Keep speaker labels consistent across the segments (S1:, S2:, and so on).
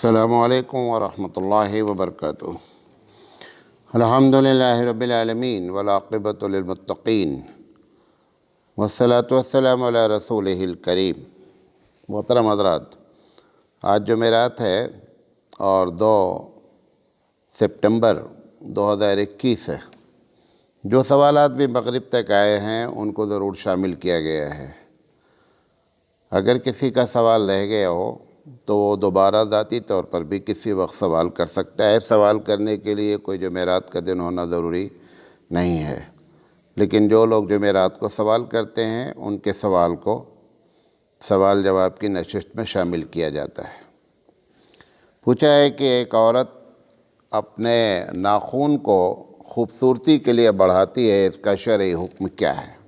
S1: السلام علیکم ورحمۃ اللہ وبرکاتہ۔ الحمدللہ رب العالمین والعاقبۃ للمتقین والصلاۃ والسلام علی رسولہ الکریم۔ محترم حضرات، آج جمعرات ہے اور 2 سپٹمبر 2021 ہے۔ جو سوالات بھی مغرب تک آئے ہیں ان کو ضرور شامل کیا گیا ہے۔ اگر کسی کا سوال رہ گیا ہو تو وہ دوبارہ ذاتی طور پر بھی کسی وقت سوال کر سکتا ہے۔ سوال کرنے کے لیے کوئی جمعرات کا دن ہونا ضروری نہیں ہے، لیکن جو لوگ جمعرات کو سوال کرتے ہیں ان کے سوال کو سوال جواب کی نشست میں شامل کیا جاتا ہے۔ پوچھا ہے کہ ایک عورت اپنے ناخن کو خوبصورتی کے لیے بڑھاتی ہے، اس کا شرعی حکم کیا ہے؟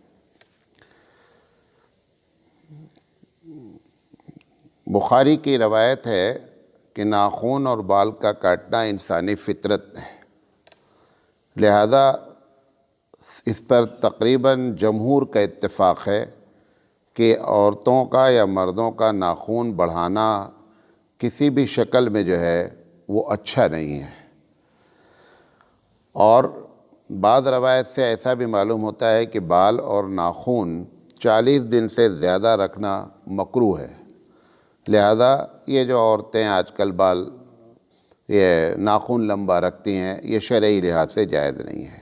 S1: بخاری کی روایت ہے کہ ناخن اور بال کا کاٹنا انسانی فطرت ہے، لہذا اس پر تقریباً جمہور کا اتفاق ہے کہ عورتوں کا یا مردوں کا ناخن بڑھانا کسی بھی شکل میں جو ہے وہ اچھا نہیں ہے۔ اور بعض روایت سے ایسا بھی معلوم ہوتا ہے کہ بال اور ناخن 40 دن سے زیادہ رکھنا مکروہ ہے، لہذا یہ جو عورتیں آج کل یہ ناخن لمبا رکھتی ہیں یہ شرعی لحاظ سے جائز نہیں ہے۔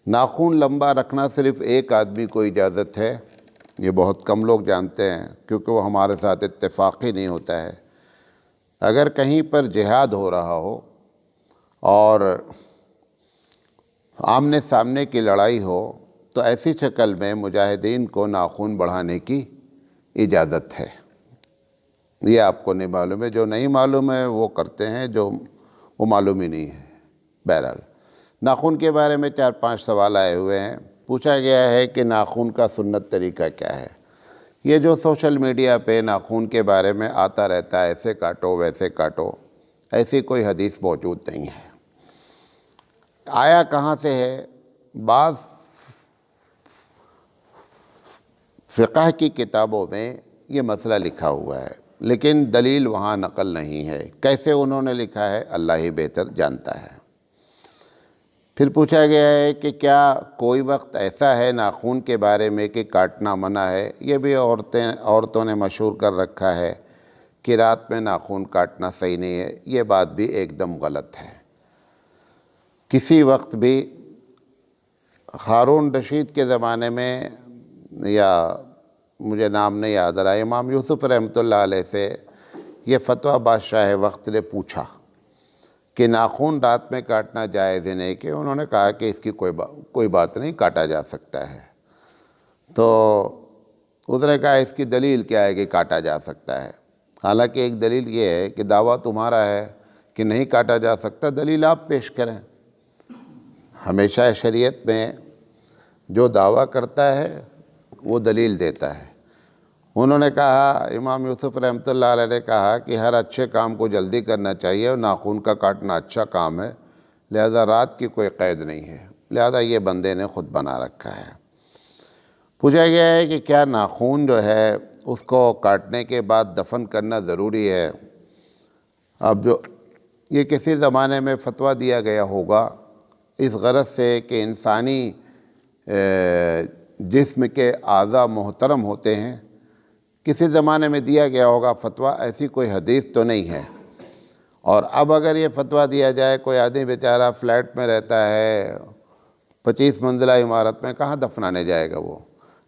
S1: ناخن لمبا رکھنا صرف ایک آدمی کو اجازت ہے، یہ بہت کم لوگ جانتے ہیں کیونکہ وہ ہمارے ساتھ اتفاقی نہیں ہوتا ہے۔ اگر کہیں پر جہاد ہو رہا ہو اور آمنے سامنے کی لڑائی ہو تو ایسی شکل میں مجاہدین کو ناخن بڑھانے کی اجازت ہے۔ یہ آپ کو نہیں معلوم ہے، جو نہیں معلوم ہے وہ کرتے ہیں، جو وہ معلوم ہی نہیں ہے۔ بہرحال ناخن کے بارے میں 4-5 سوال آئے ہوئے ہیں۔ پوچھا گیا ہے کہ ناخن کا سنت طریقہ کیا ہے؟ یہ جو سوشل میڈیا پہ ناخن کے بارے میں آتا رہتا ہے، ایسے کاٹو ویسے کاٹو، ایسی کوئی حدیث موجود نہیں ہے۔ آیا کہاں سے ہے؟ بعض فقہ کی کتابوں میں یہ مسئلہ لکھا ہوا ہے، لیکن دلیل وہاں نقل نہیں ہے۔ کیسے انہوں نے لکھا ہے اللہ ہی بہتر جانتا ہے۔ پھر پوچھا گیا ہے کہ کیا کوئی وقت ایسا ہے ناخن کے بارے میں کہ کاٹنا منع ہے؟ یہ بھی عورتوں نے مشہور کر رکھا ہے کہ رات میں ناخن کاٹنا صحیح نہیں ہے۔ یہ بات بھی ایک دم غلط ہے۔ کسی وقت بھی ہارون رشید کے زمانے میں، یا مجھے نام نہیں یاد آ رہا، امام یوسف رحمۃ اللہ علیہ سے یہ فتویٰ بادشاہ وقت نے پوچھا کہ ناخن رات میں کاٹنا جائز ہے نہیں، کہ انہوں نے کہا کہ اس کی کوئی بات نہیں، کاٹا جا سکتا ہے۔ تو اس نے کہا اس کی دلیل کیا ہے کہ کاٹا جا سکتا ہے؟ حالانکہ ایک دلیل یہ ہے کہ دعویٰ تمہارا ہے کہ نہیں کاٹا جا سکتا، دلیل آپ پیش کریں۔ ہمیشہ شریعت میں جو دعویٰ کرتا ہے وہ دلیل دیتا ہے۔ انہوں نے کہا، امام یوسف رحمۃ اللہ علیہ نے کہا کہ ہر اچھے کام کو جلدی کرنا چاہیے اور ناخن کا کاٹنا اچھا کام ہے، لہذا رات کی کوئی قید نہیں ہے، لہذا یہ بندے نے خود بنا رکھا ہے۔ پوچھا گیا ہے کہ کیا ناخن جو ہے اس کو کاٹنے کے بعد دفن کرنا ضروری ہے؟ اب یہ کسی زمانے میں فتویٰ دیا گیا ہوگا اس غرض سے کہ انسانی جسم کے اعضاء محترم ہوتے ہیں، کسی زمانے میں دیا گیا ہوگا فتویٰ، ایسی کوئی حدیث تو نہیں ہے۔ اور اب اگر یہ فتویٰ دیا جائے، کوئی آدمی بیچارہ فلیٹ میں رہتا ہے، 25 منزلہ عمارت میں، کہاں دفنانے جائے گا وہ؟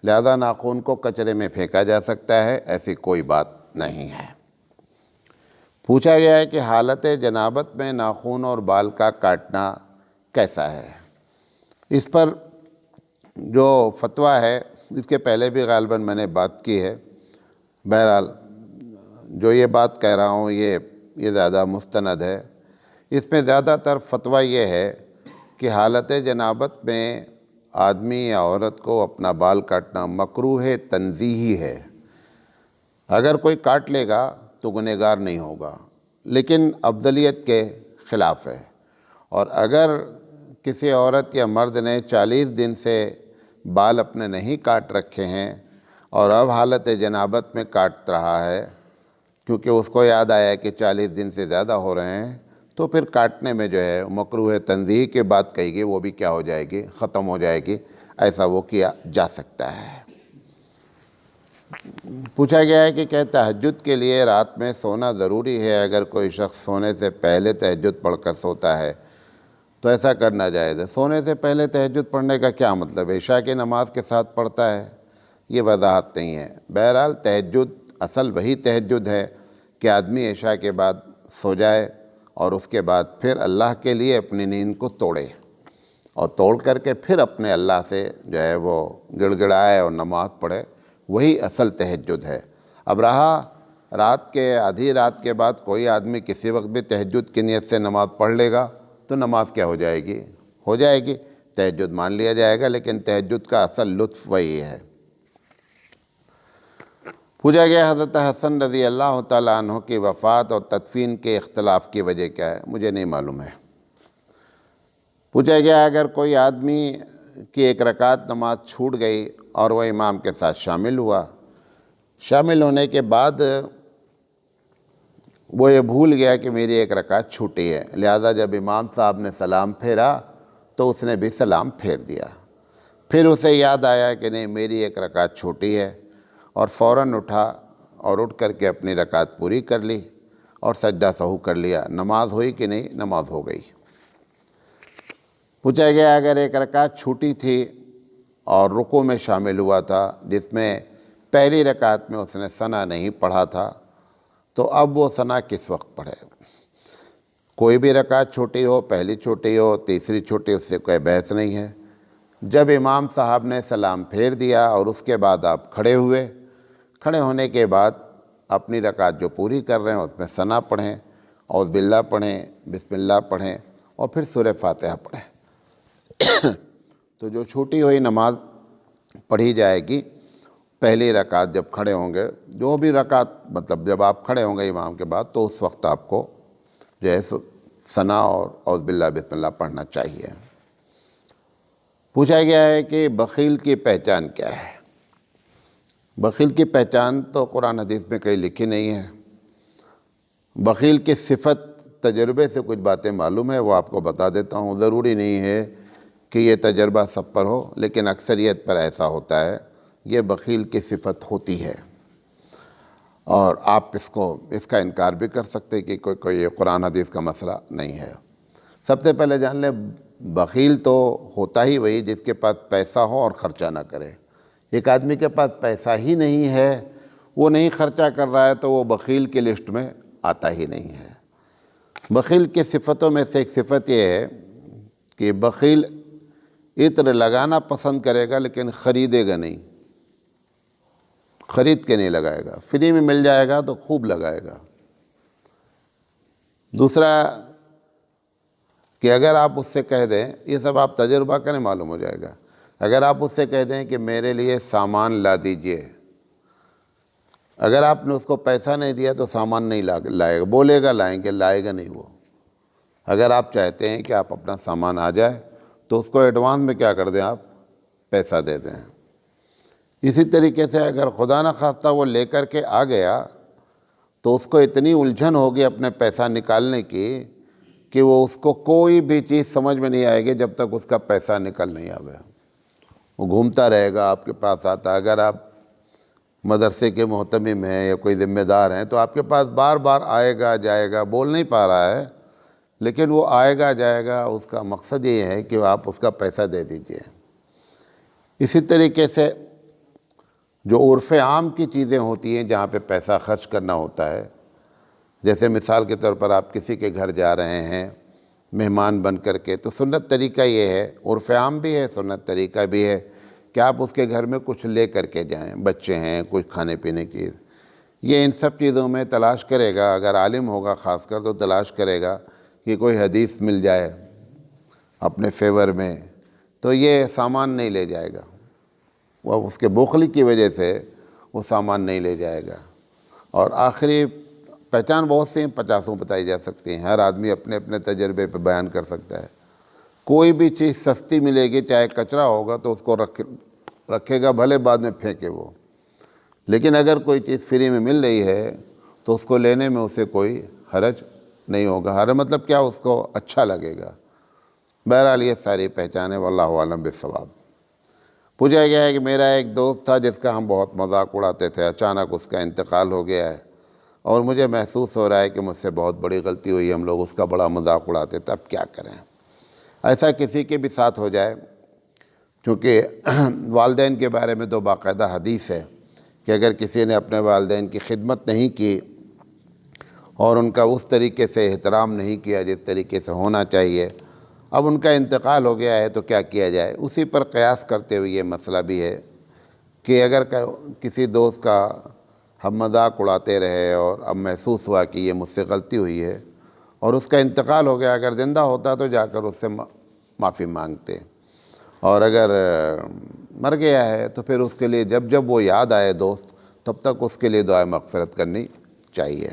S1: لہذا ناخن کو کچرے میں پھینکا جا سکتا ہے، ایسی کوئی بات نہیں ہے۔ پوچھا گیا ہے کہ حالت جنابت میں ناخن اور بال کا کاٹنا کیسا ہے؟ اس پر جو فتویٰ ہے اس کے پہلے بھی غالباً میں نے بات کی ہے۔ بہرحال جو یہ بات کہہ رہا ہوں یہ زیادہ مستند ہے۔ اس میں زیادہ تر فتویٰ یہ ہے کہ حالت جنابت میں آدمی یا عورت کو اپنا بال کاٹنا مکروہ تنزیہی ہے۔ اگر کوئی کاٹ لے گا تو گنہگار نہیں ہوگا، لیکن افضلیت کے خلاف ہے۔ اور اگر کسی عورت یا مرد نے 40 دن سے بال اپنے نہیں کاٹ رکھے ہیں اور اب حالت جنابت میں کاٹ رہا ہے کیونکہ اس کو یاد آیا کہ 40 دن سے زیادہ ہو رہے ہیں، تو پھر کاٹنے میں جو ہے مکروہ تنزیہ کی بات کہی گئی وہ بھی کیا ہو جائے گی، ختم ہو جائے گی، ایسا وہ کیا جا سکتا ہے۔ پوچھا گیا ہے کہ کیا تہجد کے لیے رات میں سونا ضروری ہے؟ اگر کوئی شخص سونے سے پہلے تہجد پڑھ کر سوتا ہے تو ایسا کرنا جائز ہے۔ سونے سے پہلے تہجد پڑھنے کا کیا مطلب ہے؟ عشاء کی نماز کے ساتھ پڑھتا ہے؟ یہ وضاحت نہیں ہے۔ بہرحال تہجد اصل وہی تہجد ہے کہ آدمی عشاء کے بعد سو جائے اور اس کے بعد پھر اللہ کے لیے اپنی نیند کو توڑے، اور توڑ کر کے پھر اپنے اللہ سے جو ہے وہ گڑ گڑائے اور نماز پڑھے، وہی اصل تہجد ہے۔ اب رہا رات کے آدھی رات کے بعد کوئی آدمی کسی وقت بھی تہجد کی نیت سے نماز پڑھ لے گا تو نماز کیا ہو جائے گی؟ ہو جائے گی، تہجد مان لیا جائے گا، لیکن تہجد کا اصل لطف وہی ہے۔ پوچھا گیا حضرت حسن رضی اللہ تعالیٰ عنہ کی وفات اور تدفین کے اختلاف کی وجہ کیا ہے؟ مجھے نہیں معلوم ہے۔ پوچھا گیا اگر کوئی آدمی کی ایک رکعت نماز چھوٹ گئی اور وہ امام کے ساتھ شامل ہوا، شامل ہونے کے بعد وہ یہ بھول گیا کہ میری ایک رکعت چھوٹی ہے، لہذا جب امام صاحب نے سلام پھیرا تو اس نے بھی سلام پھیر دیا، پھر اسے یاد آیا کہ نہیں میری ایک رکعت چھوٹی ہے، اور فوراً اٹھا اور اٹھ کر کے اپنی رکعت پوری کر لی اور سجدہ سہو کر لیا، نماز ہوئی کہ نہیں؟ نماز ہو گئی۔ پوچھا گیا اگر ایک رکعت چھوٹی تھی اور رکوع میں شامل ہوا تھا جس میں پہلی رکعت میں اس نے ثنا نہیں پڑھا تھا، تو اب وہ ثنا کس وقت پڑھے؟ کوئی بھی رکعت چھوٹی ہو، پہلی چھوٹی ہو، تیسری چھوٹی، اس سے کوئی بحث نہیں ہے۔ جب امام صاحب نے سلام پھیر دیا اور اس کے بعد آپ کھڑے ہوئے، کھڑے ہونے کے بعد اپنی رکعت جو پوری کر رہے ہیں اس میں ثنا پڑھیں، اعوذ باللہ پڑھیں، بسم اللہ پڑھیں، اور پھر سورہ فاتحہ پڑھیں۔ تو جو چھوٹی ہوئی نماز پڑھی جائے گی پہلی رکعت جب کھڑے ہوں گے، جو بھی رکعت مطلب جب آپ کھڑے ہوں گے امام کے بعد، تو اس وقت آپ کو جو ہے ثنا اور اعوذ باللہ بسم اللہ پڑھنا چاہیے۔ پوچھا گیا ہے کہ بخیل کی پہچان کیا ہے؟ بخیل کی پہچان تو قرآن حدیث میں کہیں لکھی نہیں ہے۔ بخیل کی صفت تجربے سے کچھ باتیں معلوم ہے، وہ آپ کو بتا دیتا ہوں۔ ضروری نہیں ہے کہ یہ تجربہ سب پر ہو، لیکن اکثریت پر ایسا ہوتا ہے، یہ بخیل کی صفت ہوتی ہے، اور آپ اس کا انکار بھی کر سکتے کہ کوئی یہ قرآن حدیث کا مسئلہ نہیں ہے۔ سب سے پہلے جان لیں بخیل تو ہوتا ہی وہی جس کے پاس پیسہ ہو اور خرچہ نہ کرے۔ ایک آدمی کے پاس پیسہ ہی نہیں ہے، وہ نہیں خرچہ کر رہا ہے، تو وہ بخیل کی لسٹ میں آتا ہی نہیں ہے۔ بخیل کی صفتوں میں سے ایک صفت یہ ہے کہ بخیل عطر لگانا پسند کرے گا لیکن خریدے گا نہیں، خرید کے نہیں لگائے گا، فری میں مل جائے گا تو خوب لگائے گا۔ دوسرا کہ اگر آپ اس سے کہہ دیں، یہ سب آپ تجربہ کریں معلوم ہو جائے گا، اگر آپ اس سے کہہ دیں کہ میرے لیے سامان لا دیجئے، اگر آپ نے اس کو پیسہ نہیں دیا تو سامان نہیں لائے گا، بولے گا لائیں گے، لائے گا نہیں وہ۔ اگر آپ چاہتے ہیں کہ آپ اپنا سامان آ جائے تو اس کو ایڈوانس میں کیا کر دیں، آپ پیسہ دے دیں۔ اسی طریقے سے اگر خدا نخواستہ وہ لے کر کے آ گیا تو اس کو اتنی الجھن ہوگی اپنے پیسہ نکالنے کی کہ وہ اس کو کوئی بھی چیز سمجھ میں نہیں آئے گی جب تک اس کا پیسہ نکل نہیں آئے۔ وہ گھومتا رہے گا آپ کے پاس آتا۔ اگر آپ مدرسے کے محتمم ہیں یا کوئی ذمہ دار ہیں تو آپ کے پاس بار بار آئے گا جائے گا، بول نہیں پا رہا ہے لیکن وہ آئے گا جائے گا، اس کا مقصد یہ ہے کہ آپ اس کا پیسہ دے دیجئے۔ اسی طریقے سے جو عرف عام کی چیزیں ہوتی ہیں جہاں پہ پیسہ خرچ کرنا ہوتا ہے، جیسے مثال کے طور پر آپ کسی کے گھر جا رہے ہیں مہمان بن کر کے، تو سنت طریقہ یہ ہے، عرف عام بھی ہے، سنت طریقہ بھی ہے کہ آپ اس کے گھر میں کچھ لے کر کے جائیں، بچے ہیں، کچھ کھانے پینے کی۔ یہ ان سب چیزوں میں تلاش کرے گا، اگر عالم ہوگا خاص کر تو تلاش کرے گا کہ کوئی حدیث مل جائے اپنے فیور میں، تو یہ سامان نہیں لے جائے گا، وہ اس کے بخل کی وجہ سے وہ سامان نہیں لے جائے گا۔ اور آخری پہچان بہت سی ہیں، 50 بتائی جا سکتی ہیں، ہر آدمی اپنے اپنے تجربے پہ بیان کر سکتا ہے۔ کوئی بھی چیز سستی ملے گی، چاہے کچرا ہوگا تو اس کو رکھے گا، بھلے بعد میں پھینکے وہ، لیکن اگر کوئی چیز فری میں مل رہی ہے تو اس کو لینے میں اسے کوئی حرج نہیں ہوگا. حرج مطلب کیا؟ اس کو اچھا لگے گا. بہرحال یہ ساری پہچانیں، واللہ عالم بالصواب. پوچھا گیا ہے کہ میرا ایک دوست تھا جس کا ہم بہت مذاق اڑاتے تھے، اچانک اس کا انتقال ہو گیا ہے اور مجھے محسوس ہو رہا ہے کہ مجھ سے بہت بڑی غلطی ہوئی. ہم لوگ اس کا بڑا مذاق اڑاتے تھے، اب کیا کریں؟ ایسا کسی کے بھی ساتھ ہو جائے، چونکہ والدین کے بارے میں تو باقاعدہ حدیث ہے کہ اگر کسی نے اپنے والدین کی خدمت نہیں کی اور ان کا اس طریقے سے احترام نہیں کیا جس طریقے سے ہونا چاہیے، اب ان کا انتقال ہو گیا ہے تو کیا کیا جائے؟ اسی پر قیاس کرتے ہوئے یہ مسئلہ بھی ہے کہ اگر کسی دوست کا ہم مذاق اڑاتے رہے اور اب محسوس ہوا کہ یہ مجھ سے غلطی ہوئی ہے اور اس کا انتقال ہو گیا، اگر زندہ ہوتا تو جا کر اس سے معافی مانگتے، اور اگر مر گیا ہے تو پھر اس کے لیے جب جب وہ یاد آئے دوست، تب تک اس کے لیے دعائے مغفرت کرنی چاہیے.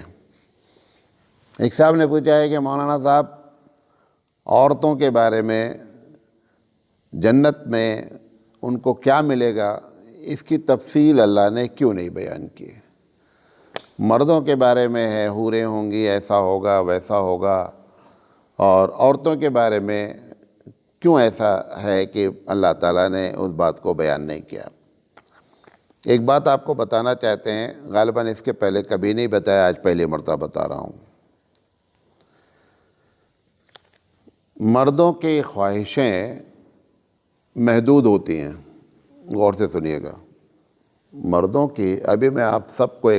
S1: ایک صاحب نے پوچھا ہے کہ مولانا صاحب، عورتوں کے بارے میں جنت میں ان کو کیا ملے گا، اس کی تفصیل اللہ نے کیوں نہیں بیان کی؟ مردوں کے بارے میں ہے حوریں ہوں گی، ایسا ہوگا ویسا ہوگا، اور عورتوں کے بارے میں کیوں ایسا ہے کہ اللہ تعالیٰ نے اس بات کو بیان نہیں کیا؟ ایک بات آپ کو بتانا چاہتے ہیں، غالباً اس کے پہلے کبھی نہیں بتایا، آج پہلی مرتبہ بتا رہا ہوں. مردوں کی خواہشیں محدود ہوتی ہیں. غور سے سنیے گا. مردوں کی، ابھی میں آپ سب کو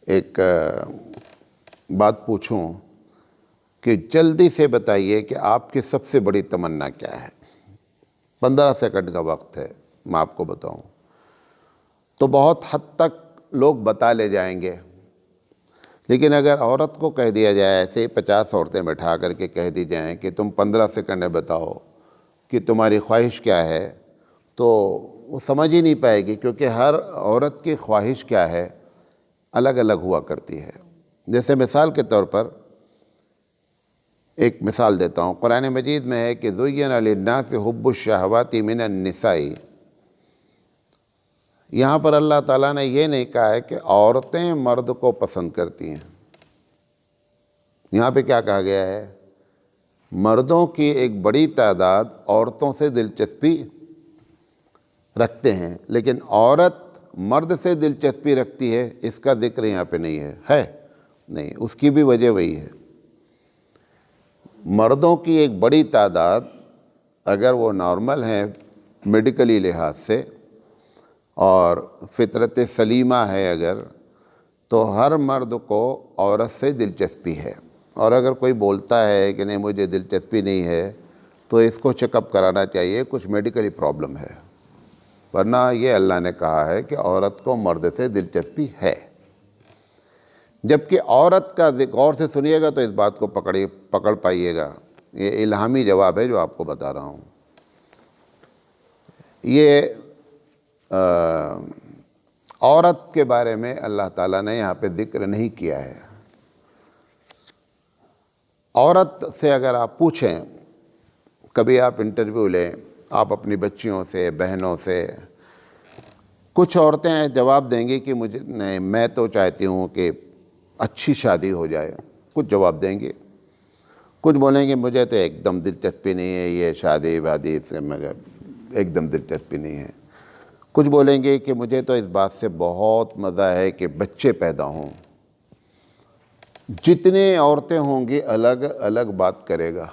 S1: ایک بات پوچھوں کہ جلدی سے بتائیے کہ آپ کی سب سے بڑی تمنا کیا ہے. 15 سیکنڈ کا وقت ہے، میں آپ کو بتاؤں تو بہت حد تک لوگ بتا لے جائیں گے. لیکن اگر عورت کو کہہ دیا جائے، ایسے ہی 50 عورتیں بٹھا کر کے کہہ دی جائیں کہ تم 15 سیکنڈ میں بتاؤ کہ تمہاری خواہش کیا ہے، تو وہ سمجھ ہی نہیں پائے گی، کیونکہ ہر عورت کی خواہش کیا ہے الگ الگ ہوا کرتی ہے. جیسے مثال کے طور پر ایک مثال دیتا ہوں. قرآن مجید میں ہے کہ زُیِّنَ لِلنَّاسِ حُبُّ الشَّهَوَاتِ مِنَ النِّسَاءِ. یہاں پر اللہ تعالیٰ نے یہ نہیں کہا ہے کہ عورتیں مرد کو پسند کرتی ہیں. یہاں پہ کیا کہا گیا ہے؟ مردوں کی ایک بڑی تعداد عورتوں سے دلچسپی رکھتے ہیں، لیکن عورت مرد سے دلچسپی رکھتی ہے، اس کا ذکر یہاں پہ نہیں ہے نہیں. اس کی بھی وجہ وہی ہے. مردوں کی ایک بڑی تعداد اگر وہ نارمل ہیں میڈیکلی لحاظ سے اور فطرت سلیمہ ہے اگر، تو ہر مرد کو عورت سے دلچسپی ہے. اور اگر کوئی بولتا ہے کہ نہیں مجھے دلچسپی نہیں ہے، تو اس کو چیک اپ کرانا چاہیے، کچھ میڈیکلی پرابلم ہے. ورنہ یہ اللہ نے کہا ہے کہ عورت کو مرد سے دلچسپی ہے. جبکہ عورت کا غور سے سنیے گا تو اس بات کو پکڑ پائیے گا. یہ الہامی جواب ہے جو آپ کو بتا رہا ہوں. یہ عورت کے بارے میں اللہ تعالیٰ نے یہاں پہ ذکر نہیں کیا ہے. عورت سے اگر آپ پوچھیں، کبھی آپ انٹرویو لیں، آپ اپنی بچیوں سے، بہنوں سے، کچھ عورتیں جواب دیں گی کہ مجھے نہیں، میں تو چاہتی ہوں کہ اچھی شادی ہو جائے. کچھ جواب دیں گے. کچھ بولیں گے مجھے تو ایک دم دلچسپی نہیں ہے یہ شادی وادی سے، مگر ایک دم دلچسپی نہیں ہے. کچھ بولیں گے کہ مجھے تو اس بات سے بہت مزہ ہے کہ بچے پیدا ہوں. جتنے عورتیں ہوں گی الگ الگ بات کرے گا.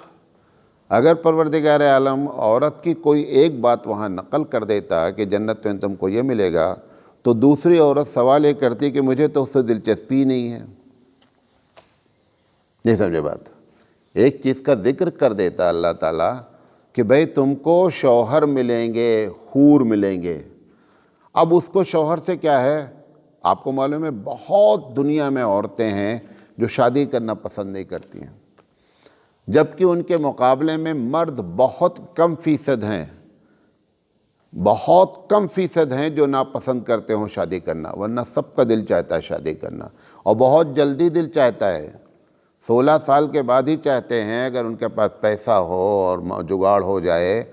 S1: اگر پروردگار عالم عورت کی کوئی ایک بات وہاں نقل کر دیتا کہ جنت میں تم کو یہ ملے گا، تو دوسری عورت سوال یہ کرتی کہ مجھے تو اس سے دلچسپی نہیں ہے. نہیں سمجھے بات؟ ایک چیز کا ذکر کر دیتا اللہ تعالیٰ کہ بھئی تم کو شوہر ملیں گے، حور ملیں گے. اب اس کو شوہر سے کیا ہے؟ آپ کو معلوم ہے بہت دنیا میں عورتیں ہیں جو شادی کرنا پسند نہیں کرتی ہیں، جبکہ ان کے مقابلے میں مرد بہت کم فیصد ہیں، بہت کم فیصد ہیں جو ناپسند کرتے ہوں شادی کرنا. ورنہ سب کا دل چاہتا ہے شادی کرنا، اور بہت جلدی دل چاہتا ہے. 16 سال کے بعد ہی چاہتے ہیں، اگر ان کے پاس پیسہ ہو اور جگاڑ ہو جائے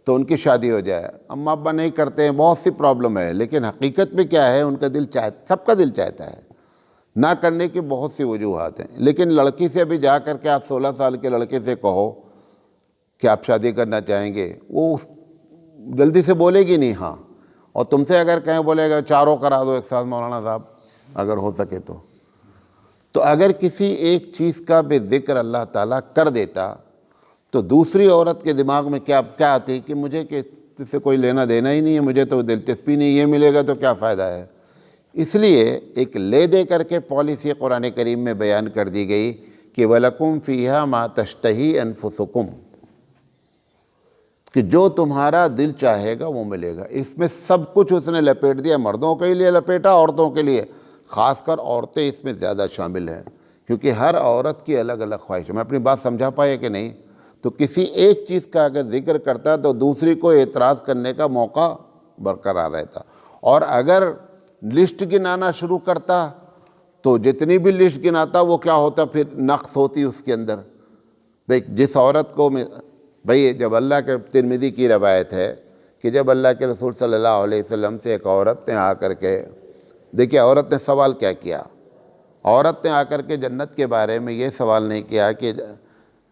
S1: تو ان کی شادی ہو جائے. اماں ابا نہیں کرتے ہیں، بہت سی پرابلم ہے، لیکن حقیقت میں کیا ہے؟ ان کا دل سب کا دل چاہتا ہے. نہ کرنے کی بہت سی وجوہات ہیں، لیکن لڑکی سے بھی جا کر کے آپ 16 سال کے لڑکے سے کہو کہ آپ شادی کرنا چاہیں گے، وہ جلدی سے بولے گی نہیں ہاں، اور تم سے اگر کہیں بولے گا چاروں کرا دو ایک ساتھ مولانا صاحب اگر ہو سکے تو اگر کسی ایک چیز کا بھی ذکر اللہ تعالیٰ کر دیتا تو دوسری عورت کے دماغ میں کیا آتی کہ مجھے کہ اس سے کوئی لینا دینا ہی نہیں ہے، مجھے تو دلچسپی نہیں، یہ ملے گا تو کیا فائدہ ہے۔ اس لیے ایک لے دے کر کے پالیسی قرآن کریم میں بیان کر دی گئی کہ وَلَكُمْ فِيهَا مَا تَشْتَهِي أَنفُسُكُمْ، کہ جو تمہارا دل چاہے گا وہ ملے گا۔ اس میں سب کچھ اس نے لپیٹ دیا، مردوں کے لیے لپیٹا، عورتوں کے لیے، خاص کر عورتیں اس میں زیادہ شامل ہیں، کیونکہ ہر عورت کی الگ الگ خواہش ہے۔ میں اپنی بات سمجھا پایا کہ نہیں؟ تو کسی ایک چیز کا اگر ذکر کرتا تو دوسری کو اعتراض کرنے کا موقع برقرار رہتا، اور اگر لسٹ گنانا شروع کرتا تو جتنی بھی لسٹ گناتا وہ کیا ہوتا، پھر نقص ہوتی اس کے اندر۔ جس عورت کو بھئی جب اللہ کے ترمذی کی روایت ہے کہ جب اللہ کے رسول صلی اللہ علیہ وسلم سے ایک عورت نے آ کر کے، دیکھیے عورت نے سوال کیا کیا، عورت نے آ کر کے جنت کے بارے میں یہ سوال نہیں کیا کہ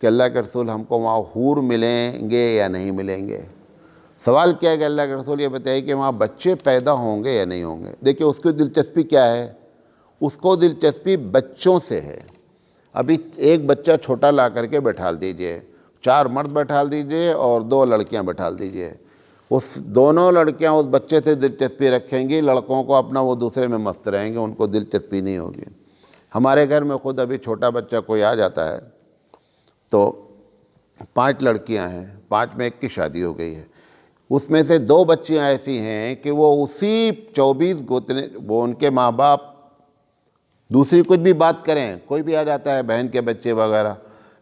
S1: اللہ کے رسول ہم کو وہاں حور ملیں گے یا نہیں ملیں گے، سوال کیا کہ اللہ کے رسول یہ بتائیے کہ وہاں بچے پیدا ہوں گے یا نہیں ہوں گے۔ دیکھیے اس کی دلچسپی کیا ہے، اس کو دلچسپی بچوں سے ہے۔ ابھی ایک بچہ چھوٹا لا کر کے بٹھال دیجئے، 4 مرد بٹھال دیجئے اور 2 لڑکیاں بٹھال دیجئے، اس دونوں لڑکیاں اس بچے سے دلچسپی رکھیں گی، لڑکوں کو اپنا وہ دوسرے میں مست رہیں گے، ان کو دلچسپی نہیں ہوگی۔ ہمارے گھر میں خود ابھی چھوٹا بچہ کوئی آ جاتا ہے تو 5 لڑکیاں ہیں، 5 میں ایک کی شادی ہو گئی ہے، اس میں سے 2 بچیاں ایسی ہیں کہ وہ اسی 24 گوتنے وہ ان کے ماں باپ دوسری کچھ بھی بات کریں، کوئی بھی آ جاتا ہے بہن کے بچے وغیرہ،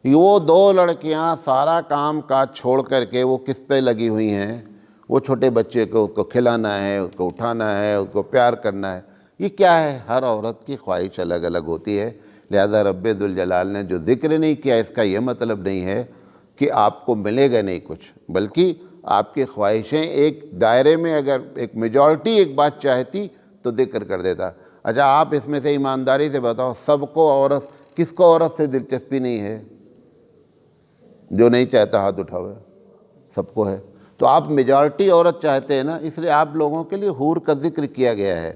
S1: وہ 2 لڑکیاں سارا کام کاج چھوڑ کر کے وہ کس پہ لگی ہوئی ہیں، وہ چھوٹے بچے کو اس کو کھلانا ہے، اس کو اٹھانا ہے، اس کو پیار کرنا ہے۔ یہ کیا ہے؟ ہر عورت کی خواہش الگ الگ ہوتی ہے، لہذا رب ذوالجلال نے جو ذکر نہیں کیا اس کا یہ مطلب نہیں ہے کہ آپ کو ملے گا نہیں کچھ، بلکہ آپ کی خواہشیں ایک دائرے میں، اگر ایک میجورٹی ایک بات چاہتی تو ذکر کر دیتا۔ اچھا آپ اس میں سے ایمانداری سے بتاؤ، سب کو عورت، کس کو عورت سے دلچسپی نہیں ہے؟ جو نہیں چاہتا ہاتھ اٹھاوے، سب کو ہے۔ تو آپ میجورٹی عورت چاہتے ہیں نا، اس لیے آپ لوگوں کے لیے حور کا ذکر کیا گیا ہے،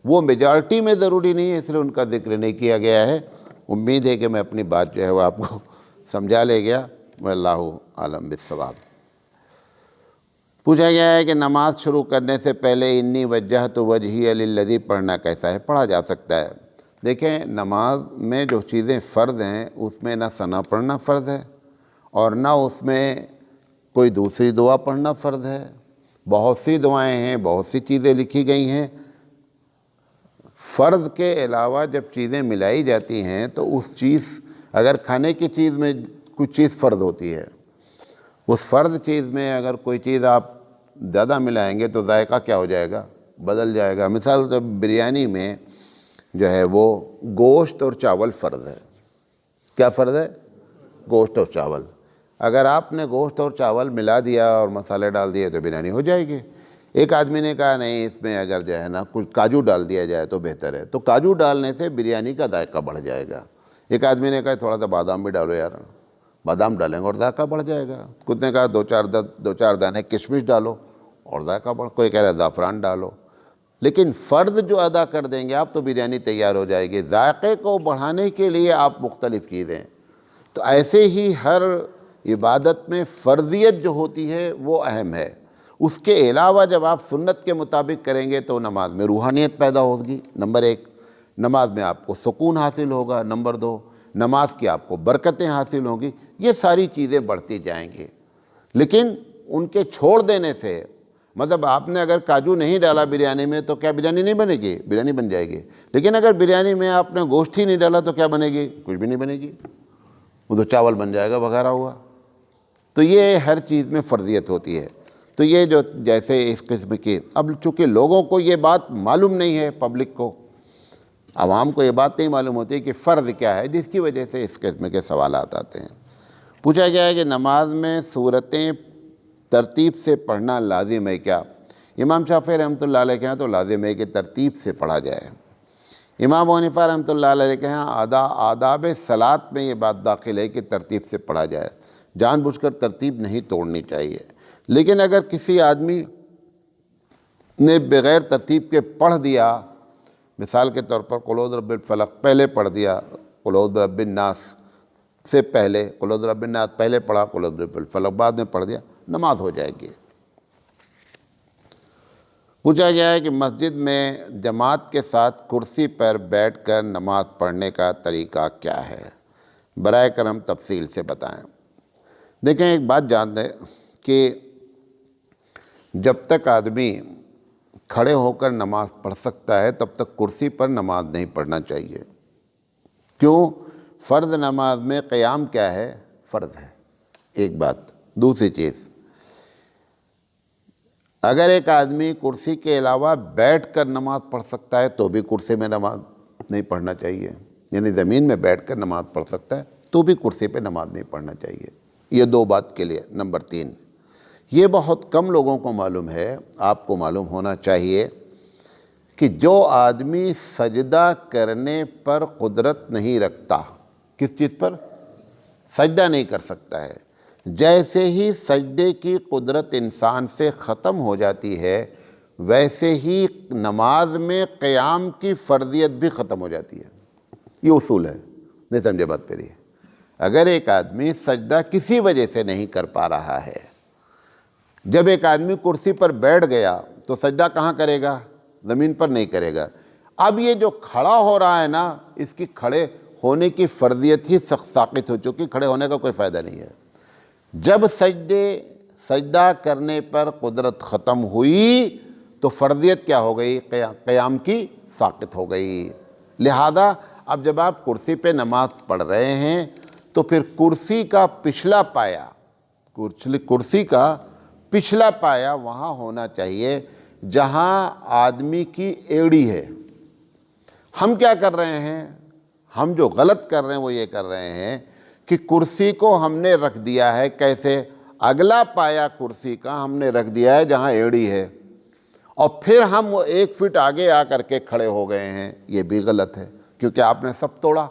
S1: وہ میجورٹی میں ضروری نہیں ہے، اس لیے ان کا ذکر نہیں کیا گیا ہے۔ امید ہے کہ میں اپنی بات جو ہے وہ آپ کو سمجھا لے گیا۔ واللہ عالم بالصواب۔ پوچھا گیا ہے کہ نماز شروع کرنے سے پہلے انی وجہت وجہی للذی پڑھنا کیسا ہے؟ پڑھا جا سکتا ہے۔ دیکھیں نماز میں جو چیزیں فرض ہیں اس میں نہ ثنا پڑھنا فرض ہے اور نہ اس میں کوئی دوسری دعا پڑھنا فرض ہے۔ بہت سی دعائیں ہیں، بہت سی چیزیں لکھی گئی ہیں۔ فرض کے علاوہ جب چیزیں ملائی جاتی ہیں تو اس چیز، اگر کھانے کی چیز میں کچھ چیز فرض ہوتی ہے، اس فرض چیز میں اگر کوئی چیز آپ زیادہ ملائیں گے تو ذائقہ کیا ہو جائے گا؟ بدل جائے گا۔ مثال جب بریانی میں جو ہے وہ گوشت اور چاول فرض ہے۔ کیا فرض ہے؟ گوشت اور چاول۔ اگر آپ نے گوشت اور چاول ملا دیا اور مسالے ڈال دیے تو بریانی ہو جائے گی۔ ایک آدمی نے کہا نہیں اس میں اگر جو ہے نا کچھ کاجو ڈال دیا جائے تو بہتر ہے، تو کاجو ڈالنے سے بریانی کا ذائقہ بڑھ جائے گا۔ ایک آدمی نے کہا تھوڑا سا بادام بھی ڈالو یار، بادام ڈالیں گے اور ذائقہ بڑھ جائے گا۔ کچھ نے کہا دو چار دانے کشمش ڈالو اور ذائقہ بڑھ، کوئی کہہ رہا ہے زعفران ڈالو۔ لیکن فرض جو ادا کر دیں گے آپ تو بریانی تیار ہو جائے گی۔ ذائقے کو بڑھانے کے لیے آپ مختلف چیزیں، تو ایسے ہی ہر عبادت میں فرضیت جو ہوتی ہے وہ اہم ہے۔ اس کے علاوہ جب آپ سنت کے مطابق کریں گے تو نماز میں روحانیت پیدا ہوگی، نمبر 1، نماز میں آپ کو سکون حاصل ہوگا، نمبر 2، نماز کی آپ کو برکتیں حاصل ہوں گی، یہ ساری چیزیں بڑھتی جائیں گی۔ لیکن ان کے چھوڑ دینے سے، مطلب آپ نے اگر کاجو نہیں ڈالا بریانی میں تو کیا بریانی نہیں بنے گی؟ بریانی بن جائے گی۔ لیکن اگر بریانی میں آپ نے گوشت ہی نہیں ڈالا تو کیا بنے گی؟ کچھ بھی نہیں بنے گی، وہ تو چاول بن جائے گا وغیرہ ہوا۔ تو یہ ہر چیز میں فرضیت ہوتی ہے۔ تو یہ جو جیسے اس قسم کی، اب چونکہ لوگوں کو یہ بات معلوم نہیں ہے، پبلک کو، عوام کو یہ بات نہیں معلوم ہوتی کہ فرض کیا ہے، جس کی وجہ سے اس قسم کے سوالات آتے ہیں۔ پوچھا گیا ہے کہ نماز میں سورتیں ترتیب سے پڑھنا لازم ہے کیا؟ امام شافعی رحمۃ اللہ علیہ کے ہاں تو لازم ہے کہ ترتیب سے پڑھا جائے۔ امام ابو حنیفہ رحمۃ اللہ علیہ کے ہاں آداب صلاۃ میں یہ بات داخل ہے کہ ترتیب سے پڑھا جائے، جان بوجھ کر ترتیب نہیں توڑنی چاہیے۔ لیکن اگر کسی آدمی نے بغیر ترتیب کے پڑھ دیا، مثال کے طور پر قل اعوذ برب الفلق پہلے پڑھ دیا قل اعوذ برب الناس سے پہلے، قل اعوذ برب الناس پہلے پڑھا قل اعوذ برب الفلق بعد میں پڑھ دیا، نماز ہو جائے گی۔ پوچھا گیا ہے کہ مسجد میں جماعت کے ساتھ کرسی پر بیٹھ کر نماز پڑھنے کا طریقہ کیا ہے؟ برائے کرم تفصیل سے بتائیں۔ دیکھیں ایک بات جان دیں کہ جب تک آدمی کھڑے ہو کر نماز پڑھ سکتا ہے تب تک کرسی پر نماز نہیں پڑھنا چاہیے۔ کیوں؟ فرض نماز میں قیام کیا ہے؟ فرض ہے، ایک بات۔ دوسری چیز، اگر ایک آدمی کرسی کے علاوہ بیٹھ کر نماز پڑھ سکتا ہے تو بھی کرسی میں نماز نہیں پڑھنا چاہیے، یعنی زمین میں بیٹھ کر نماز پڑھ سکتا ہے تو بھی کرسی پہ نماز نہیں پڑھنا چاہیے۔ یہ دو بات کے لیے۔ نمبر 3، یہ بہت کم لوگوں کو معلوم ہے، آپ کو معلوم ہونا چاہیے کہ جو آدمی سجدہ کرنے پر قدرت نہیں رکھتا، کس چیز پر؟ سجدہ نہیں کر سکتا ہے، جیسے ہی سجدے کی قدرت انسان سے ختم ہو جاتی ہے ویسے ہی نماز میں قیام کی فرضیت بھی ختم ہو جاتی ہے۔ یہ اصول ہے، نہیں سمجھے بات میری؟ اگر ایک آدمی سجدہ کسی وجہ سے نہیں کر پا رہا ہے، جب ایک آدمی کرسی پر بیٹھ گیا تو سجدہ کہاں کرے گا؟ زمین پر نہیں کرے گا۔ اب یہ جو کھڑا ہو رہا ہے نا، اس کی کھڑے ہونے کی فرضیت ہی ساقط ہو چکی، کھڑے ہونے کا کوئی فائدہ نہیں ہے۔ جب سجدہ کرنے پر قدرت ختم ہوئی تو فرضیت کیا ہو گئی؟ قیام کی ساقط ہو گئی۔ لہذا اب جب آپ کرسی پہ نماز پڑھ رہے ہیں تو پھر کرسی کا پچھلا پایا وہاں ہونا چاہیے جہاں آدمی کی ایڑی ہے۔ ہم کیا کر رہے ہیں؟ ہم جو غلط کر رہے ہیں وہ یہ کر رہے ہیں کہ کرسی کو ہم نے رکھ دیا ہے کیسے؟ اگلا پایا کرسی کا ہم نے رکھ دیا ہے جہاں ایڑی ہے، اور پھر ہم وہ 1 فٹ آگے آ کر کے کھڑے ہو گئے ہیں۔ یہ بھی غلط ہے کیونکہ آپ نے صف توڑا۔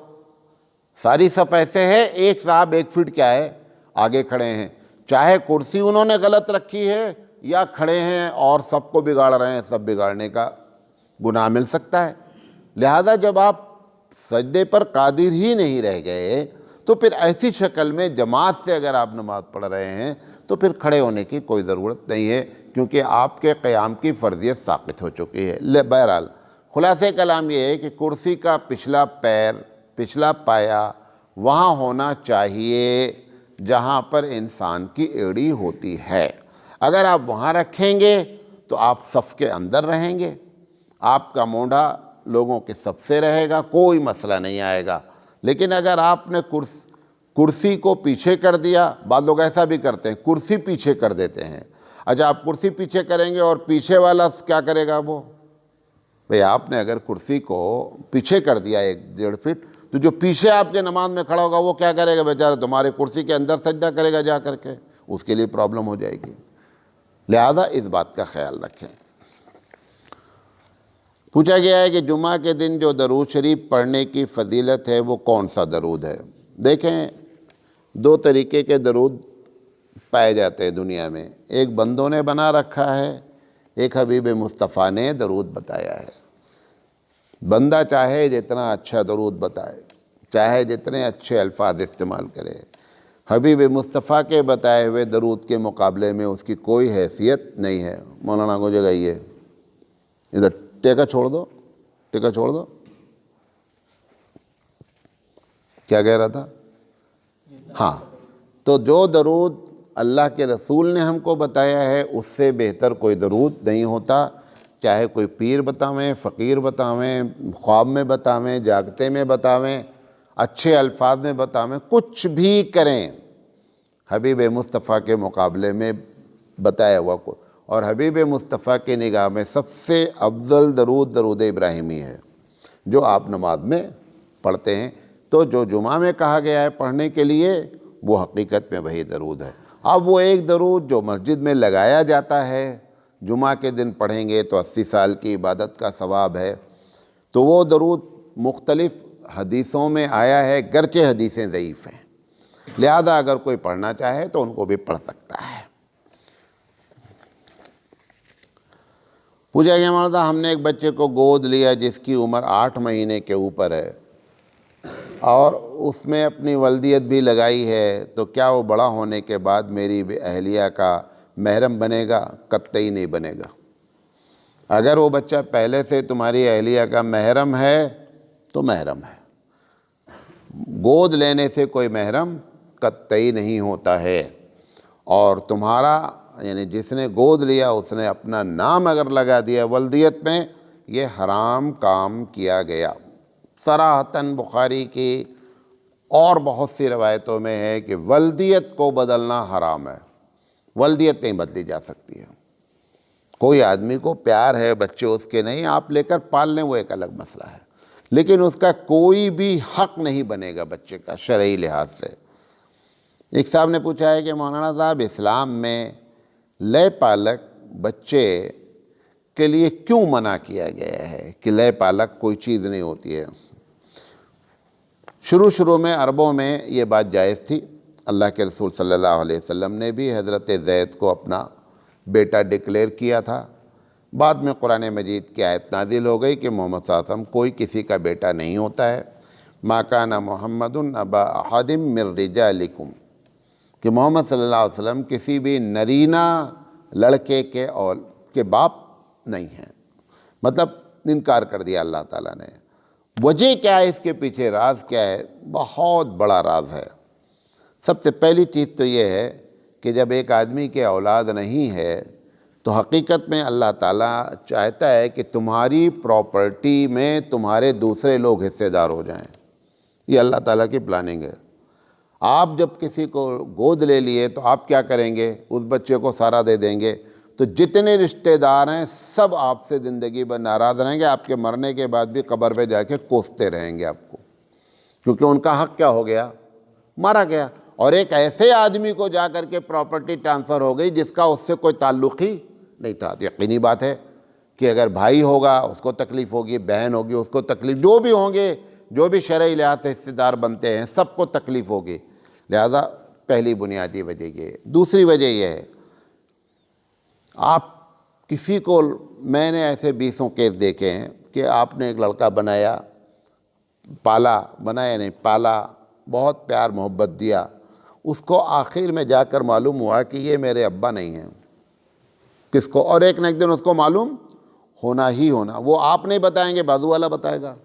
S1: ساری صف ایسے ہے، ایک صاحب 1 فٹ کیا ہے آگے کھڑے ہیں، چاہے کرسی انہوں نے غلط رکھی ہے یا کھڑے ہیں اور سب کو بگاڑ رہے ہیں، سب بگاڑنے کا گناہ مل سکتا ہے۔ لہذا جب آپ سجدے پر قادر ہی نہیں رہ گئے تو پھر ایسی شکل میں جماعت سے اگر آپ نماز پڑھ رہے ہیں تو پھر کھڑے ہونے کی کوئی ضرورت نہیں ہے، کیونکہ آپ کے قیام کی فرضیت ساقط ہو چکی ہے۔ بہرحال خلاصہ کلام یہ ہے کہ کرسی کا پچھلا پایا وہاں ہونا چاہیے جہاں پر انسان کی ایڑی ہوتی ہے۔ اگر آپ وہاں رکھیں گے تو آپ صف کے اندر رہیں گے، آپ کا مونڈھا لوگوں کے صف سے رہے گا، کوئی مسئلہ نہیں آئے گا۔ لیکن اگر آپ نے کرسی کو پیچھے کر دیا، بعض لوگ ایسا بھی کرتے ہیں، کرسی پیچھے کر دیتے ہیں۔ اچھا آپ کرسی پیچھے کریں گے اور پیچھے والا کیا کرے گا؟ وہ بھئی آپ نے اگر کرسی کو پیچھے کر دیا 1.5 فٹ تو جو پیچھے آپ کے نماز میں کھڑا ہوگا وہ کیا کرے گا؟ بیچارہ تمہارے کرسی کے اندر سجدہ کرے گا جا کر کے، اس کے لیے پرابلم ہو جائے گی۔ لہذا اس بات کا خیال رکھیں۔ پوچھا گیا ہے کہ جمعہ کے دن جو درود شریف پڑھنے کی فضیلت ہے وہ کون سا درود ہے؟ دیکھیں 2 طریقے کے درود پائے جاتے ہیں دنیا میں، ایک بندوں نے بنا رکھا ہے، ایک حبیب مصطفیٰ نے درود بتایا ہے۔ بندہ چاہے جتنا اچھا درود بتائے، چاہے جتنے اچھے الفاظ استعمال کرے، حبیب مصطفیٰ کے بتائے ہوئے درود کے مقابلے میں اس کی کوئی حیثیت نہیں ہے۔ مولانا کو جگائیے، ادھر ٹیکا چھوڑ دو، کیا کہہ رہا تھا؟ ہاں، تو جو درود اللہ کے رسول نے ہم کو بتایا ہے اس سے بہتر کوئی درود نہیں ہوتا، چاہے کوئی پیر بتاویں، فقیر بتاویں، خواب میں بتاویں، جاگتے میں بتاویں، اچھے الفاظ میں بتاویں، کچھ بھی کریں، حبیب مصطفیٰ کے مقابلے میں بتایا ہوا کو۔ اور حبیب مصطفیٰ کی نگاہ میں سب سے افضل درود ابراہیمی ہے جو آپ نماز میں پڑھتے ہیں۔ تو جو جمعہ میں کہا گیا ہے پڑھنے کے لیے وہ حقیقت میں وہی درود ہے۔ اب وہ ایک درود جو مسجد میں لگایا جاتا ہے، جمعہ کے دن پڑھیں گے تو 80 سال کی عبادت کا ثواب ہے، تو وہ درود مختلف حدیثوں میں آیا ہے، گرچہ حدیثیں ضعیف ہیں، لہذا اگر کوئی پڑھنا چاہے تو ان کو بھی پڑھ سکتا ہے۔ پوچھا گیا مولانا ہم نے ایک بچے کو گود لیا جس کی عمر 8 مہینے کے اوپر ہے اور اس میں اپنی ولدیت بھی لگائی ہے، تو کیا وہ بڑا ہونے کے بعد میری اہلیہ کا محرم بنے گا؟ قطعی نہیں بنے گا۔ اگر وہ بچہ پہلے سے تمہاری اہلیہ کا محرم ہے تو محرم ہے۔ گود لینے سے کوئی محرم قطعی نہیں ہوتا ہے، اور تمہارا یعنی جس نے گود لیا اس نے اپنا نام اگر لگا دیا ولدیت میں، یہ حرام کام کیا گیا۔ صراحتاً بخاری کی اور بہت سی روایتوں میں ہے کہ ولدیت کو بدلنا حرام ہے، ولدیت نہیں بدلی جا سکتی ہے۔ کوئی آدمی کو پیار ہے، بچے اس کے نہیں، آپ لے کر پال لیں وہ ایک الگ مسئلہ ہے، لیکن اس کا کوئی بھی حق نہیں بنے گا بچے کا شرعی لحاظ سے۔ ایک صاحب نے پوچھا ہے کہ مولانا صاحب اسلام میں لے پالک بچے کے لیے کیوں منع کیا گیا ہے کہ لے پالک کوئی چیز نہیں ہوتی ہے؟ شروع میں عربوں میں یہ بات جائز تھی، اللہ کے رسول صلی اللہ علیہ وسلم نے بھی حضرت زید کو اپنا بیٹا ڈکلیئر کیا تھا۔ بعد میں قرآن مجید کی آیت نازل ہو گئی کہ محمد صلی اللہ علیہ وسلم کوئی کسی کا بیٹا نہیں ہوتا ہے۔ ما کان محمد ابا احد من رجالکم، کہ محمد صلی اللہ علیہ وسلم کسی بھی نرینہ لڑکے کے باپ نہیں ہیں، مطلب انکار کر دیا اللہ تعالیٰ نے۔ وجہ کیا ہے اس کے پیچھے، راز کیا ہے؟ بہت بڑا راز ہے۔ سب سے پہلی چیز تو یہ ہے کہ جب ایک آدمی کے اولاد نہیں ہے تو حقیقت میں اللہ تعالیٰ چاہتا ہے کہ تمہاری پراپرٹی میں تمہارے دوسرے لوگ حصے دار ہو جائیں۔ یہ اللہ تعالیٰ کی پلاننگ ہے۔ آپ جب کسی کو گود لے لیے تو آپ کیا کریں گے؟ اس بچے کو سارا دے دیں گے، تو جتنے رشتہ دار ہیں سب آپ سے زندگی بھر ناراض رہیں گے، آپ کے مرنے کے بعد بھی قبر پہ جا کے کوستے رہیں گے آپ کو، کیونکہ ان کا حق کیا ہو گیا؟ مارا گیا۔ اور ایک ایسے آدمی کو جا کر کے پراپرٹی ٹرانسفر ہو گئی جس کا اس سے کوئی تعلق ہی نہیں تھا۔ یقینی بات ہے کہ اگر بھائی ہوگا اس کو تکلیف ہوگی، بہن ہوگی اس کو تکلیف، جو بھی ہوں گے، جو بھی شرعی لحاظ سے حصے دار بنتے ہیں سب کو تکلیف ہوگی۔ لہذا پہلی بنیادی وجہ یہ ہے۔ دوسری وجہ یہ ہے، آپ کسی کو، میں نے ایسے 20 کیس دیکھے ہیں کہ آپ نے ایک لڑکا بنایا نہیں پالا، بہت پیار محبت دیا، اس کو آخر میں جا کر معلوم ہوا کہ یہ میرے ابا نہیں ہیں۔ کس کو؟ اور ایک نہ ایک دن اس کو معلوم ہونا ہی ہونا۔ وہ آپ نہیں بتائیں گے، بازو والا بتائے گا،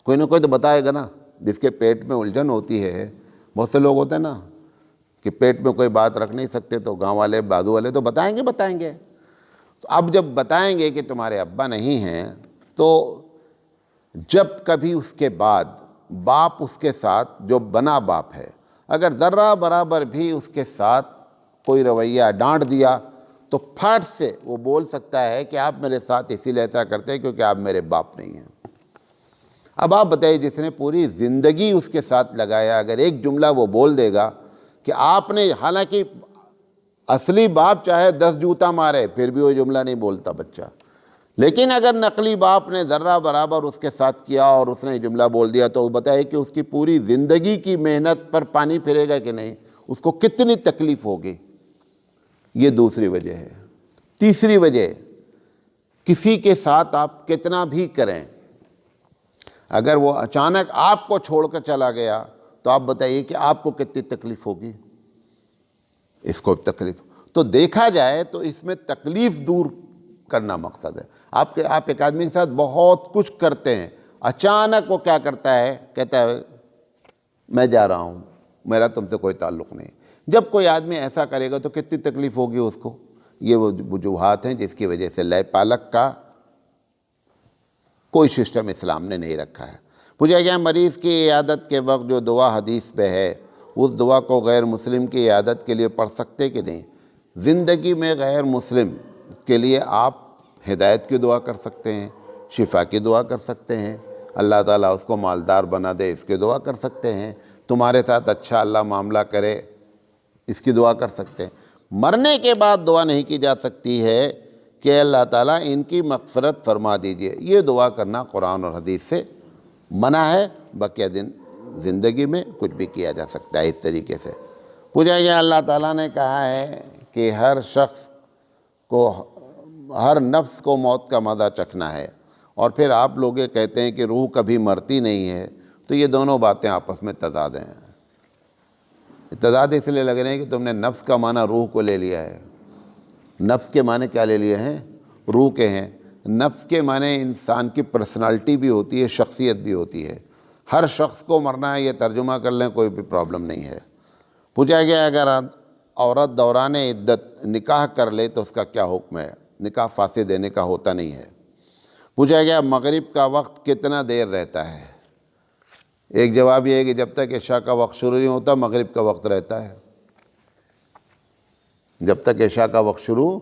S1: کوئی نہ کوئی تو بتائے گا نا۔ جس کے پیٹ میں الجھن ہوتی ہے، بہت سے لوگ ہوتے ہیں نا کہ پیٹ میں کوئی بات رکھ نہیں سکتے، تو گاؤں والے بازو والے تو بتائیں گے۔ تو اب جب بتائیں گے کہ تمہارے ابا نہیں ہیں، تو جب کبھی اس کے بعد باپ اس کے ساتھ، جو بنا باپ ہے، اگر ذرہ برابر بھی اس کے ساتھ کوئی رویہ ڈانٹ دیا تو پھٹ سے وہ بول سکتا ہے کہ آپ میرے ساتھ اسی لیے ایسا کرتے ہیں کیونکہ آپ میرے باپ نہیں ہیں۔ اب آپ بتائیے، جس نے پوری زندگی اس کے ساتھ لگایا، اگر ایک جملہ وہ بول دے گا کہ آپ نے، حالانکہ اصلی باپ چاہے 10 جوتا مارے پھر بھی وہ جملہ نہیں بولتا بچہ، لیکن اگر نقلی باپ نے ذرہ برابر اس کے ساتھ کیا اور اس نے جملہ بول دیا تو وہ بتائے کہ اس کی پوری زندگی کی محنت پر پانی پھرے گا کہ نہیں، اس کو کتنی تکلیف ہوگی۔ یہ دوسری وجہ ہے۔ تیسری وجہ، کسی کے ساتھ آپ کتنا بھی کریں، اگر وہ اچانک آپ کو چھوڑ کر چلا گیا تو آپ بتائیے کہ آپ کو کتنی تکلیف ہوگی۔ اس کو تکلیف تو دیکھا جائے تو اس میں تکلیف دور کرنا مقصد ہے۔ آپ ایک آدمی کے ساتھ بہت کچھ کرتے ہیں، اچانک وہ کیا کرتا ہے، کہتا ہے میں جا رہا ہوں، میرا تم سے کوئی تعلق نہیں۔ جب کوئی آدمی ایسا کرے گا تو کتنی تکلیف ہوگی اس کو۔ یہ وہ وجوہات ہیں جس کی وجہ سے لے پالک کا کوئی سسٹم اسلام نے نہیں رکھا ہے۔ پوچھا گیا مریض کی عیادت کے وقت جو دعا حدیث پہ ہے، اس دعا کو غیر مسلم کی عیادت کے لیے پڑھ سکتے کہ نہیں؟ زندگی میں غیر مسلم کے لیے آپ ہدایت کی دعا کر سکتے ہیں، شفا کی دعا کر سکتے ہیں، اللہ تعالیٰ اس کو مالدار بنا دے اس کی دعا کر سکتے ہیں، تمہارے ساتھ اچھا اللہ معاملہ کرے اس کی دعا کر سکتے ہیں۔ مرنے کے بعد دعا نہیں کی جا سکتی ہے کہ اللہ تعالیٰ ان کی مغفرت فرما دیجئے، یہ دعا کرنا قرآن اور حدیث سے منع ہے، بقیہ دن زندگی میں کچھ بھی کیا جا سکتا ہے اس طریقے سے۔ پوچھا گیا اللہ تعالیٰ نے کہا ہے کہ ہر شخص کو، ہر نفس کو موت کا مزہ چکھنا ہے، اور پھر آپ لوگ یہ کہتے ہیں کہ روح کبھی مرتی نہیں ہے، تو یہ دونوں باتیں آپس میں تضاد ہیں۔ تضاد اس لیے لگ رہے ہیں کہ تم نے نفس کا معنی روح کو لے لیا ہے۔ نفس کے معنی کیا لے لیے ہیں؟ روح کے ہیں۔ نفس کے معنی انسان کی پرسنالٹی بھی ہوتی ہے، شخصیت بھی ہوتی ہے۔ ہر شخص کو مرنا ہے، یہ ترجمہ کر لیں، کوئی بھی پرابلم نہیں ہے۔ پوچھا گیا اگر عورت دوران عدت نکاح کر لے تو اس کا کیا حکم ہے؟ نکاح فاسد دینے کا ہوتا نہیں ہے۔ پوچھا گیا مغرب کا وقت کتنا دیر رہتا ہے؟ ایک جواب یہ ہے کہ جب تک عشاء کا وقت شروع نہیں ہوتا مغرب کا وقت رہتا ہے۔ جب تک عشاء کا وقت شروع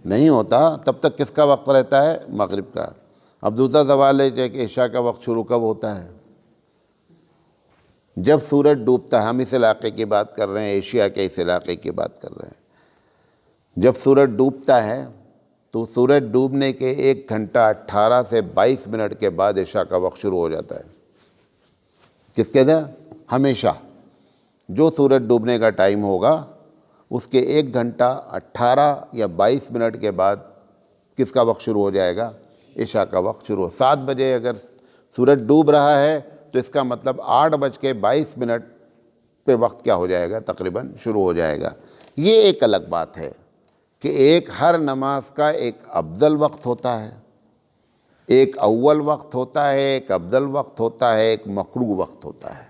S1: نہیں ہوتا تب تک کس کا وقت رہتا ہے؟ مغرب کا۔ اب دوسرا سوال ہے کہ عشاء کا وقت شروع کب ہوتا ہے؟ جب سورج ڈوبتا ہے۔ ہم اس علاقے کی بات کر رہے ہیں، ایشیا کے اس علاقے کی بات کر رہے ہیں۔ جب سورج ڈوبتا ہے تو سورج ڈوبنے کے 1 گھنٹہ 18 سے 22 منٹ کے بعد عشاء کا وقت شروع ہو جاتا ہے۔ کس کے دیں؟ ہمیشہ جو سورج ڈوبنے کا ٹائم ہوگا اس کے 1 گھنٹہ 18 یا 22 منٹ کے بعد کس کا وقت شروع ہو جائے گا؟ عشاء کا وقت شروع۔ 7 بجے اگر سورج ڈوب رہا ہے تو اس کا مطلب 8:22 پہ وقت کیا ہو جائے گا؟ تقریباً شروع ہو جائے گا۔ یہ ایک الگ بات ہے کہ ایک ہر نماز کا ایک افضل وقت ہوتا ہے، ایک اول وقت ہوتا ہے، ایک افضل وقت ہوتا ہے، ایک مکروہ وقت ہوتا ہے۔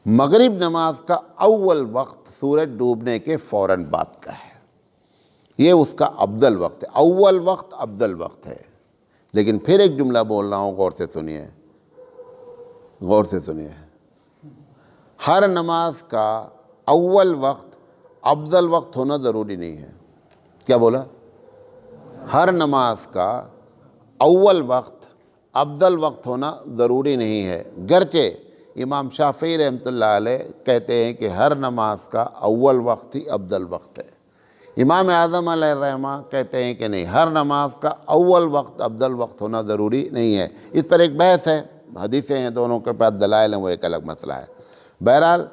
S1: مغرب نماز کا اول وقت سورج ڈوبنے کے فوراً بعد کا ہے، یہ اس کا افضل وقت ہے، اول وقت افضل وقت ہے۔ لیکن پھر ایک جملہ بول رہا ہوں، غور سے سنیے، غور سے سنیے۔ ہر نماز کا اول وقت افضل وقت ہونا ضروری نہیں ہے۔ کیا بولا؟ ہر نماز کا اول وقت افضل وقت ہونا ضروری نہیں ہے، گرچہ امام شافعی رحمۃ اللہ علیہ کہتے ہیں کہ ہر نماز کا اول وقت ہی افضل وقت ہے۔ امام اعظم علیہ الرحمہ کہتے ہیں کہ نہیں، ہر نماز کا اول وقت افضل وقت ہونا ضروری نہیں ہے۔ اس پر ایک بحث ہے، حدیثیں ہیں، دونوں کے پاس دلائل ہیں، وہ ایک الگ مسئلہ ہے۔ بہرحال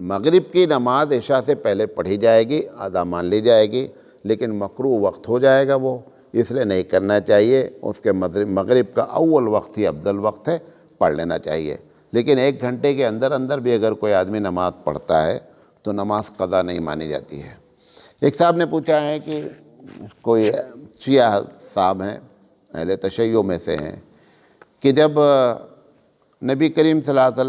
S1: مغرب کی نماز عشاء سے پہلے پڑھی جائے گی، ادا مان لی جائے گی، لیکن مکروہ وقت ہو جائے گا، وہ اس لیے نہیں کرنا چاہیے۔ اس کے مغرب کا اول وقت ہی افضل وقت ہے، پڑھ لینا چاہیے۔ لیکن 1 گھنٹے کے اندر اندر بھی اگر کوئی آدمی نماز پڑھتا ہے تو نماز قضا نہیں مانی جاتی ہے۔ ایک صاحب نے پوچھا ہے کہ کوئی شیعہ صاحب ہیں، اہل تشیع میں سے ہیں، کہ جب نبی کریم صلی اللہ علیہ وسلم